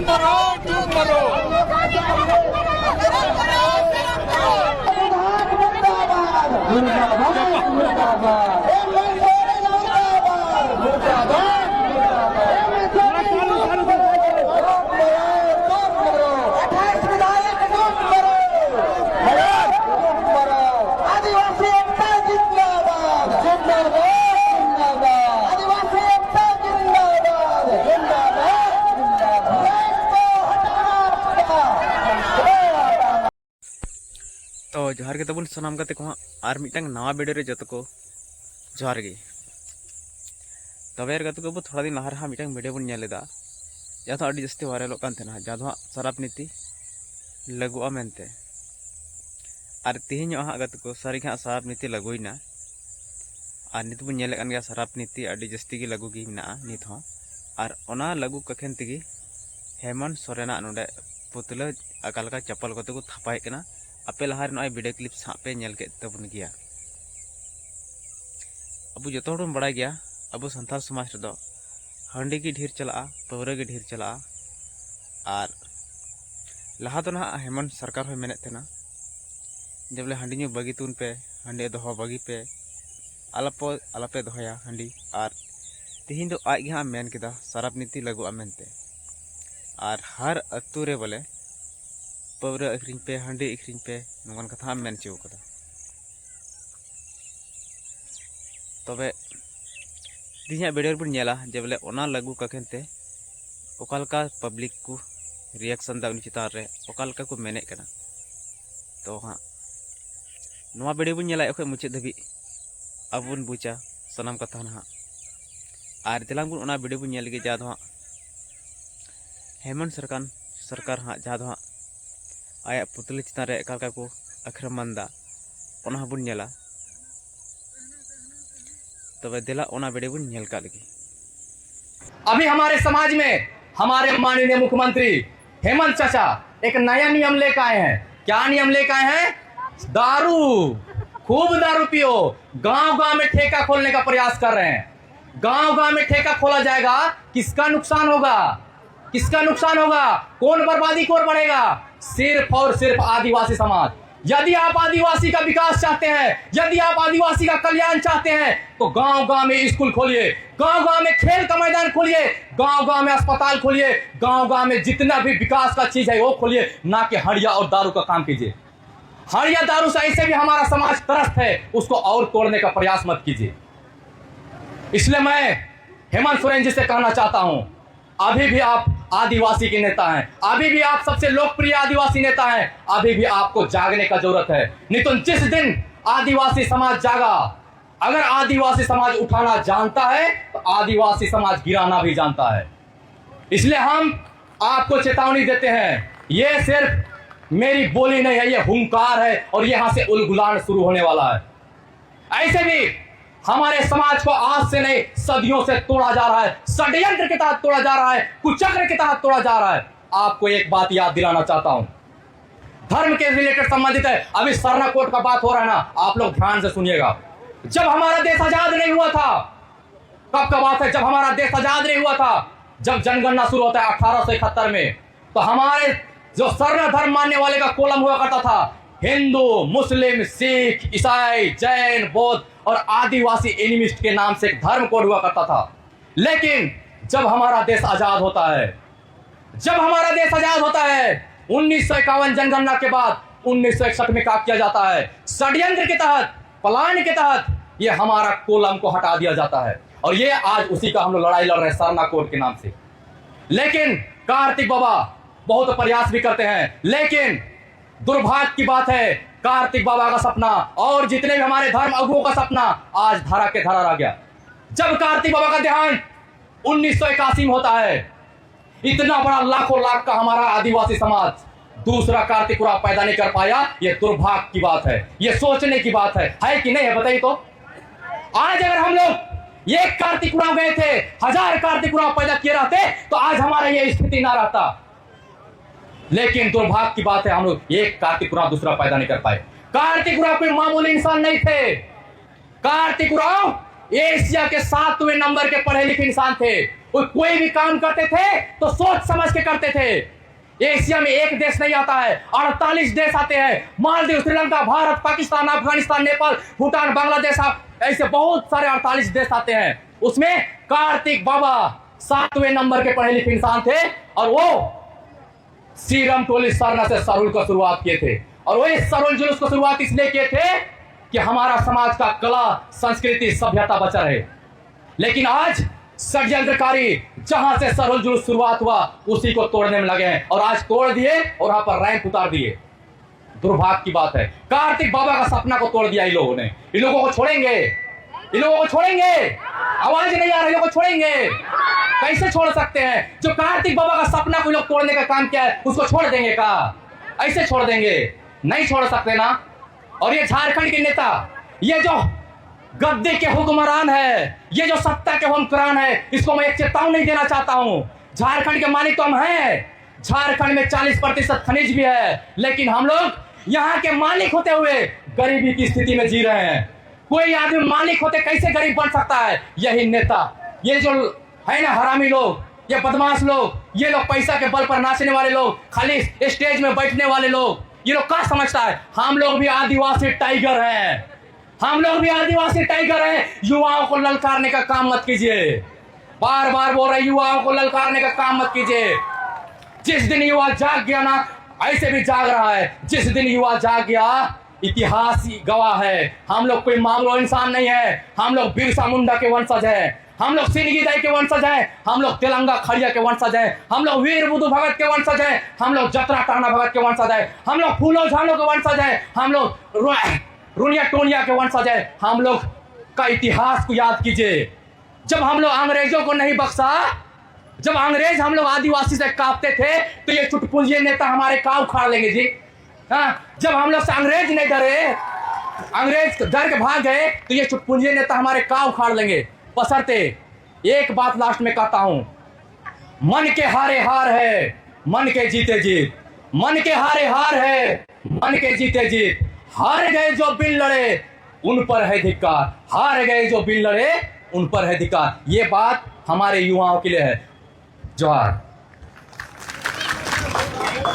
मरो, डूब मरो। तो जोहार के तबन सनाम गाते को और मिटंग नवा वीडियो रे जत को जोहार गे तबे यार गाते को अब थोड़ा दिन लहा रहा मिटंग वीडियो बन नेलेदा जहाँ अड़ी जस्ती वायरलोग कान तेना जहाँ शराब नीति लगुआ मेनते और तिहिन हाँ गाते को सारी हाँ शराब नीति लगुना और नित बन नेले कान गया शराब नीति अड़ी जस्ती गी लगु गी मेना नित हों और ओना लगु कखेन तिगी हेमंत सोरेना नोडे पुतला अकालका चप्पल कोते को थापाय कना आपे लहार नॉय वीडियो क्लिप सापे नेल के तबन गया अब जो तो बड़ा गया अब संताल समाज रे हांडी की ढेर चला पवरा की ढेर चला और लहा तो ना हेमंत सरकार हो मेने थे ना जब ले हांडी न्यू बगी तुन पे हांडी दोहो बगी पे आलापे दोहया हांडी और तिहिन दो आज हाँ मेन केदा शराब नीति लगुआ मेनते और हर अतु रे बोले पवरा अखरिंग पे हांडी अखरिंग पे नोंगन कथा मेन चो कदा तबे दिया वीडियो बन नेला जे बोले ओना लागू कखेनते ओकालका पब्लिक को रिएक्शन दा उनी चितार रे ओकालका को मेने कना तो हाँ नोआ वीडियो बन नेला एखे मुचे धबी अबुन बुचा सनम कथा ना और दिलांग बुन ओना वीडियो बन नेल गे जा दो हेमंत सरकार हाँ जहाँ दो आया पुतले चितान रे एकालका को आक्रमण दा ओना बुन नेला तबे दिला ओना वीडियो बुन नेल का लगी। अभी हमारे समाज में हमारे माननीय मुख्यमंत्री हेमंत चाचा एक नया नियम लेकर आए हैं। क्या नियम लेकर आए हैं? दारू, खूब दारू पियो। गांव-गांव में ठेका खोलने का प्रयास कर रहे हैं। गांव-गांव में ठेका खोला जाएगा, किसका नुकसान होगा? किसका नुकसान होगा? कौन बर्बादी की ओर बढ़ेगा? सिर्फ और सिर्फ आदिवासी समाज। यदि आप आदिवासी का विकास चाहते हैं, यदि आप आदिवासी का कल्याण चाहते हैं, तो गांव-गांव में स्कूल खोलिए, गांव-गांव में खेल का मैदान खोलिए, गांव-गांव में अस्पताल खोलिए, गांव-गांव में जितना भी विकास का चीज है वो खोलिए, ना कि हड़िया और दारू का काम कीजिए। हड़िया दारू से ऐसे भी हमारा समाज त्रस्त है, उसको और तोड़ने का प्रयास मत कीजिए। इसलिए मैं हेमंत सोरेन जी से कहना चाहता हूं, अभी भी आप आदिवासी के नेता हैं, अभी भी आप सबसे लोकप्रिय आदिवासी नेता हैं, अभी भी आपको जागने का जरूरत है। नहीं तो जिस दिन आदिवासी समाज जागा, अगर आदिवासी समाज उठाना जानता है तो आदिवासी समाज गिराना भी जानता है। इसलिए हम आपको चेतावनी देते हैं, यह सिर्फ मेरी बोली नहीं है, यह हुंकार है और यहां से उलगुलान शुरू होने वाला है। ऐसे भी हमारे समाज को आज से नहीं सदियों से तोड़ा जा रहा है, षड्यंत्र के तहत तोड़ा जा रहा है, कुचक्र के तहत तोड़ा जा रहा है। आपको एक बात याद दिलाना चाहता हूं, धर्म के रिलेटेड संबंधित है। अभी सरना कोर्ट का बात हो रहा है ना, आप लोग ध्यान से सुनिएगा। जब हमारा देश आजाद नहीं हुआ था, कब का बात है, जब हमारा देश आजाद नहीं हुआ था, जब जनगणना शुरू होता है 1871 में, तो हमारे जो सरना धर्म मानने वाले का कोलम हुआ करता था, हिंदू, मुस्लिम, सिख, ईसाई, जैन, बौद्ध और आदिवासी एनिमिस्ट के नाम से एक धर्म कोड हुआ करता था। लेकिन जब हमारा देश आजाद होता है, जब हमारा देश आजाद होता है 1951 जनगणना के बाद 1961 में क्या किया जाता है, षड्यंत्र के तहत, प्लान के तहत ये हमारा कोलम को हटा दिया जाता है और ये आज उसी का हम लोग लड़ाई लड़ रहे हैं सरना कोड के नाम से। लेकिन कार्तिक बाबा बहुत प्रयास भी करते हैं, लेकिन दुर्भाग्य की बात है, कार्तिक बाबा का सपना और जितने भी हमारे धर्म अगुओं का सपना आज धरा के धरा रह गया। जब कार्तिक बाबा का देहांत 1981 में होता है, इतना बड़ा लाखों लाख का हमारा आदिवासी समाज दूसरा कार्तिक उराव पैदा नहीं कर पाया। यह दुर्भाग्य की बात है, यह सोचने की बात है कि नहीं है? बताइए तो। आज अगर हम लोग एक कार्तिक उराव गए थे, 1000 कार्तिक उराव पैदा किए रहते तो आज हमारा यह स्थिति ना रहता। लेकिन दुर्भाग्य की बात है, हम लोग एक कार्तिक उराव दूसरा पैदा नहीं कर पाए। कार्तिक उराव कोई मामूली इंसान नहीं थे। कार्तिक उराव एशिया के 7वें नंबर के पढ़े लिखे इंसान थे। वो कोई भी काम करते थे तो सोच समझ के करते थे। एशिया में एक देश नहीं आता है, 48 देश आते हैं। मालदीव, श्रीलंका, भारत, पाकिस्तान, अफगानिस्तान, नेपाल, भूटान, बांग्लादेश, ऐसे बहुत सारे 48 देश आते हैं। उसमें कार्तिक बाबा 7वें नंबर के पढ़े लिखे इंसान थे और वो श्रीराम टोली सरना से सरुल को शुरुआत किए थे। और वो इस सरुल जुलूस को शुरुआत इसलिए किए थे कि हमारा समाज का कला, संस्कृति, सभ्यता बचा रहे। लेकिन आज षड्यंत्रकारी जहां से सरुल जुलूस शुरुआत हुआ उसी को तोड़ने में लगे हैं और आज तोड़ दिए और वहां पर रैंप उतार दिए। दुर्भाग्य की बात है, कार्तिक बाबा का सपना को तोड़ दिया इन लोगों ने। इन लोगों को छोड़ेंगे, इन लोगों को छोड़ेंगे? आवाज नहीं आ रही, लोगों को छोड़ेंगे? कैसे छोड़ सकते हैं? जो कार्तिक बाबा का सपना को लोग तोड़ने का काम किया है उसको छोड़ देंगे का? ऐसे छोड़ देंगे? नहीं छोड़ सकते ना। और ये झारखंड के नेता, ये जो गद्दे के हुक्मरान है, ये जो सत्ता के हुक्मरान है, इसको मैं एक चेतावनी देना चाहता हूं। झारखंड के मालिक तो हम हैं, झारखंड में 40% खनिज भी है, लेकिन हम लोग यहाँ के मालिक होते हुए गरीबी की स्थिति में जी रहे हैं। कोई आदमी मालिक होते कैसे गरीब बन सकता है? यही नेता, ये जो है ना हरामी लोग, ये बदमाश लोग, ये लोग पैसा के बल पर नाचने वाले लोग, खाली स्टेज में बैठने वाले लोग, ये लोग क्या समझता है? हम लोग भी आदिवासी टाइगर हैं, हम लोग भी आदिवासी टाइगर हैं। युवाओं को ललकारने का काम मत कीजिए, बार बार बोल रहे, युवाओं को ललकारने का काम मत कीजिए। जिस दिन युवा जाग गया ना, ऐसे भी जाग रहा है, जिस दिन युवा जाग गया इतिहास ही गवाह है। हम लोग कोई मामूली इंसान नहीं है, हम लोग बिरसा मुंडा के वंशज हैं, हम लोग सिंगी दाई के वंशज हैं, हम लोग तेलंगा खड़िया के वंशज हैं, हम लोग वीर बुद्धू भगत के वंशज हैं, हम लोग जतरा टाना भगत के वंशज हैं, हम लोग फूलो झालो के वंशज हैं, हम लोग रुनिया टोनिया के वंशज हैं। हम लोग का इतिहास को याद कीजिए। जब हम लोग अंग्रेजों को नहीं बख्शा, जब अंग्रेज हम लोग आदिवासी से कांपते थे तो ये चुटपुंजिए नेता हमारे काव उखाड़ लेंगे जी। हाँ, जब हम लोग से अंग्रेज नहीं डरे, अंग्रेज डर के भाग गए तो ये चुटपुंजिए नेता हमारे काव उखाड़ लेंगे। बशर्ते एक बात लास्ट में कहता हूं, मन के हारे हार है, मन के जीते जीत। मन के हारे हार है, मन के जीते जीत। हार गए जो बिल लड़े उन पर है धिक्कार, हार गए जो बिल लड़े उन पर है धिक्कार। ये बात हमारे युवाओं के लिए है। जोहार।